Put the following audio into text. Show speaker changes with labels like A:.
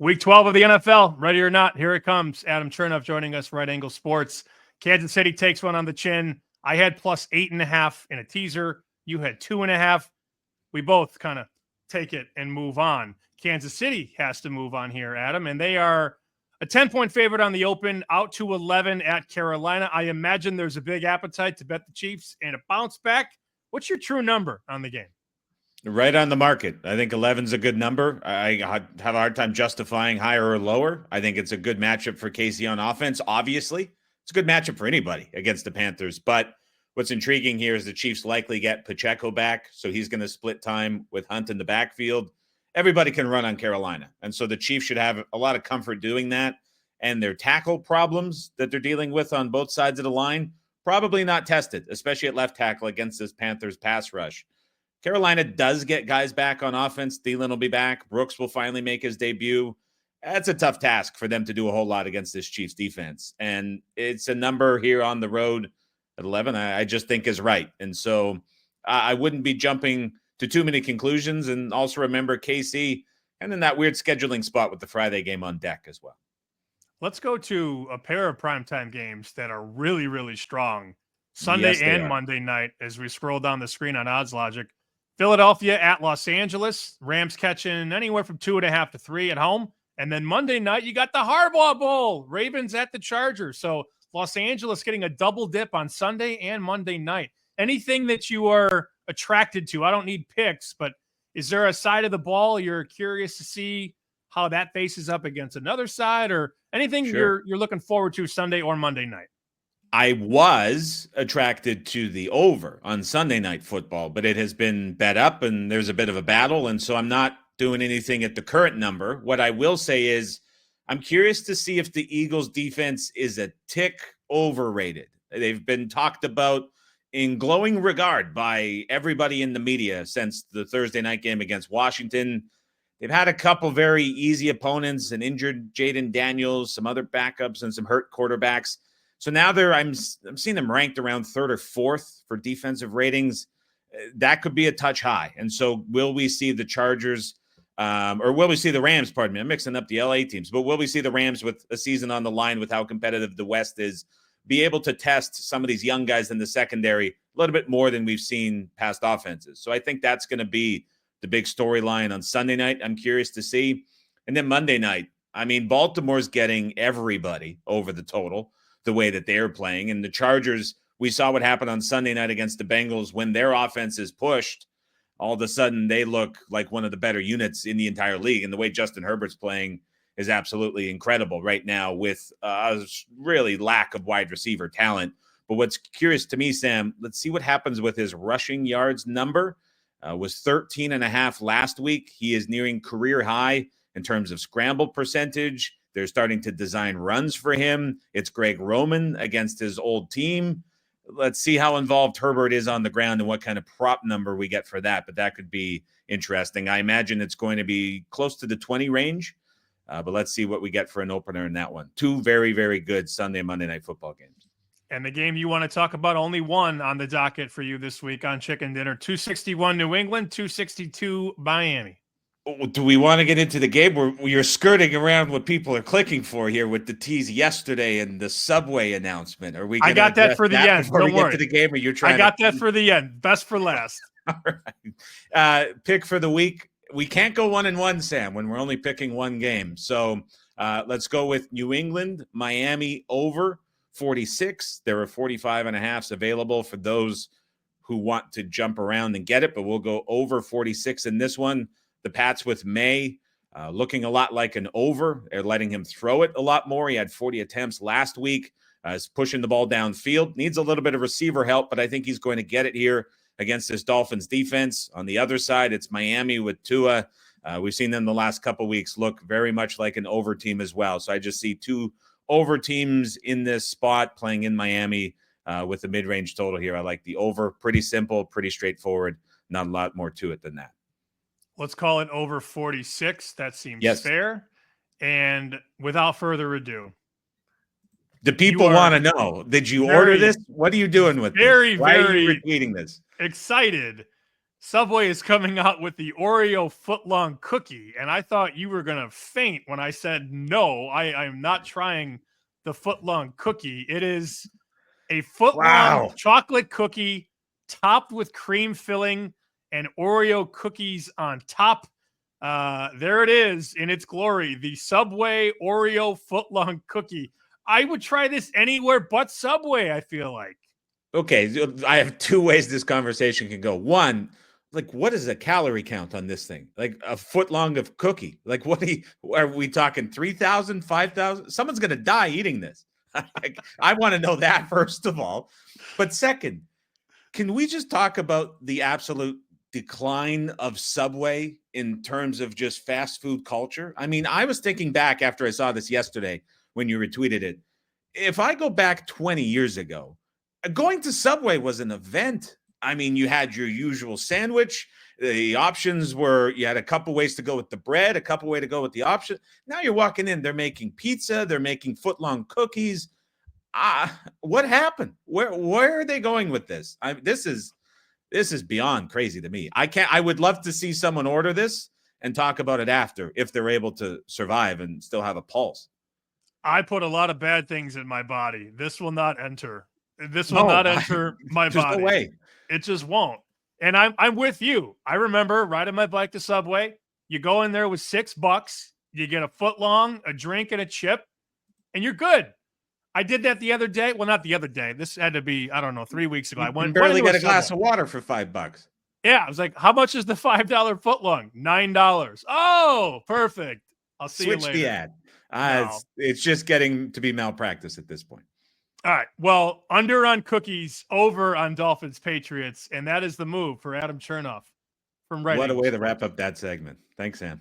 A: Week 12 of the NFL, ready or not, here it comes. Adam Chernoff joining us, right Angle Sports. Kansas City takes one on the chin. I had plus 8.5 in a teaser. You had 2.5. We both kind of take it and move on. Kansas City has to move on here, Adam, and they are a 10-point favorite on the open, out to 11 at Carolina. I imagine there's a big appetite to bet the Chiefs and a bounce back. What's your true number on the game?
B: Right on the market. I think 11's a good number. I have a hard time justifying higher or lower. I think it's a good matchup for KC on offense. Obviously, it's a good matchup for anybody against the Panthers. But what's intriguing here is the Chiefs likely get Pacheco back, so he's going to split time with Hunt in the backfield. Everybody can run on Carolina, and so the Chiefs should have a lot of comfort doing that. And their tackle problems that they're dealing with on both sides of the line, probably not tested, especially at left tackle against this Panthers pass rush. Carolina does get guys back on offense. Thielen will be back. Brooks will finally make his debut. That's a tough task for them to do a whole lot against this Chiefs defense. And it's a number here on the road at 11 I just think is right. And so I wouldn't be jumping to too many conclusions. And also remember KC and in that weird scheduling spot with the Friday game on deck as well.
A: Let's go to a pair of primetime games that are really, really strong. Sunday and Monday night as we scroll down the screen on Odds Logic. Philadelphia at Los Angeles. Rams catching anywhere from 2.5 to 3 at home. And then Monday night, you got the Harbaugh Bowl. Ravens at the Chargers. So Los Angeles getting a double dip on Sunday and Monday night. Anything that you are attracted to? I don't need picks, but is there a side of the ball you're curious to see how that faces up against another side, or anything you're looking forward to Sunday or Monday night?
B: I was attracted to the over on Sunday Night Football, but it has been bet up and there's a bit of a battle. And so I'm not doing anything at the current number. What I will say is I'm curious to see if the Eagles defense is a tick overrated. They've been talked about in glowing regard by everybody in the media since the Thursday night game against Washington. They've had a couple very easy opponents, an injured Jaden Daniels, some other backups, and some hurt quarterbacks. So now I'm seeing them ranked around third or fourth for defensive ratings. That could be a touch high. And so will we see the Chargers or will we see the Rams, pardon me, I'm mixing up the LA teams, but will we see the Rams with a season on the line with how competitive the West is, be able to test some of these young guys in the secondary a little bit more than we've seen past offenses. So I think that's going to be the big storyline on Sunday night. I'm curious to see. And then Monday night, I mean, Baltimore's getting everybody over the total the way that they're playing. And the Chargers, we saw what happened on Sunday night against the Bengals. When their offense is pushed, all of a sudden they look like one of the better units in the entire league. And the way Justin Herbert's playing is absolutely incredible right now with really lack of wide receiver talent. But what's curious to me, Sam, let's see what happens with his rushing yards number. Was 13.5 last week. He is nearing career high in terms of scramble percentage. They're starting to design runs for him. It's Greg Roman against his old team. Let's see how involved Herbert is on the ground and what kind of prop number we get for that. But that could be interesting. I imagine it's going to be close to the 20 range. But let's see what we get for an opener in that one. Two very, very good Sunday, Monday night football games.
A: And the game you want to talk about, only one on the docket for you this week on Chicken Dinner. 261 New England, 262 Miami.
B: Do we want to get into the game where you're skirting around what people are clicking for here with the tease yesterday and the Subway announcement? Are we?
A: I got that for the end.
B: Before we get to the game, or you're trying?
A: I got that for the end. Best for last.
B: All right. Pick for the week. We can't go 1-1, Sam, when we're only picking one game. So let's go with New England, Miami over 46. There are 45.5s available for those who want to jump around and get it, but we'll go over 46 in this one. The Pats with May looking a lot like an over. They're letting him throw it a lot more. He had 40 attempts last week. Is pushing the ball downfield. Needs a little bit of receiver help, but I think he's going to get it here against this Dolphins defense. On the other side, it's Miami with Tua. We've seen them the last couple weeks look very much like an over team as well. So I just see two over teams in this spot playing in Miami with the mid-range total here. I like the over. Pretty simple, pretty straightforward. Not a lot more to it than that.
A: Let's call it over 46. That seems fair. And without further ado,
B: the people want to know, did you order this? What are you doing with this? Why are you retweeting this?
A: Excited Subway is coming out with the Oreo Footlong cookie, and I thought you were going to faint when I said no. I'm not trying the Footlong cookie. It is a footlong chocolate cookie topped with cream filling and Oreo cookies on top. There it is in its glory, the Subway Oreo Footlong cookie. I would try this anywhere but Subway, I feel like.
B: Okay, I have two ways this conversation can go. One, like, what is the calorie count on this thing? Like a foot long of cookie. Like, are we talking 3,000, 5,000? Someone's going to die eating this. I want to know that, first of all. But second, can we just talk about the absolute decline of Subway in terms of just fast food culture? I mean, I was thinking back after I saw this yesterday when you retweeted it. If I go back 20 years ago, going to Subway was an event. I mean, you had your usual sandwich. The options were, you had a couple ways to go with the bread, a couple ways to go with the option. Now you're walking in, they're making pizza, they're making footlong cookies. What happened? Where are they going with this? This is beyond crazy to me. I would love to see someone order this and talk about it after, if they're able to survive and still have a pulse.
A: I put a lot of bad things in my body. This will not enter. This will not enter my body.
B: No way.
A: It just won't. And I'm with you. I remember riding my bike to Subway. You go in there with $6. You get a footlong, a drink, and a chip, and you're good. I did that the other day. Well, not the other day. This had to be, I don't know, 3 weeks ago. I went
B: barely get a glass of water for $5.
A: Yeah, I was like, how much is the $5 footlong? $9. Oh, perfect. I'll see you later.
B: Switch the ad. It's just getting to be malpractice at this point.
A: All right. Well, under on cookies, over on Dolphins Patriots, and that is the move for Adam Chernoff from Writing.
B: What a way to wrap up that segment. Thanks, Sam.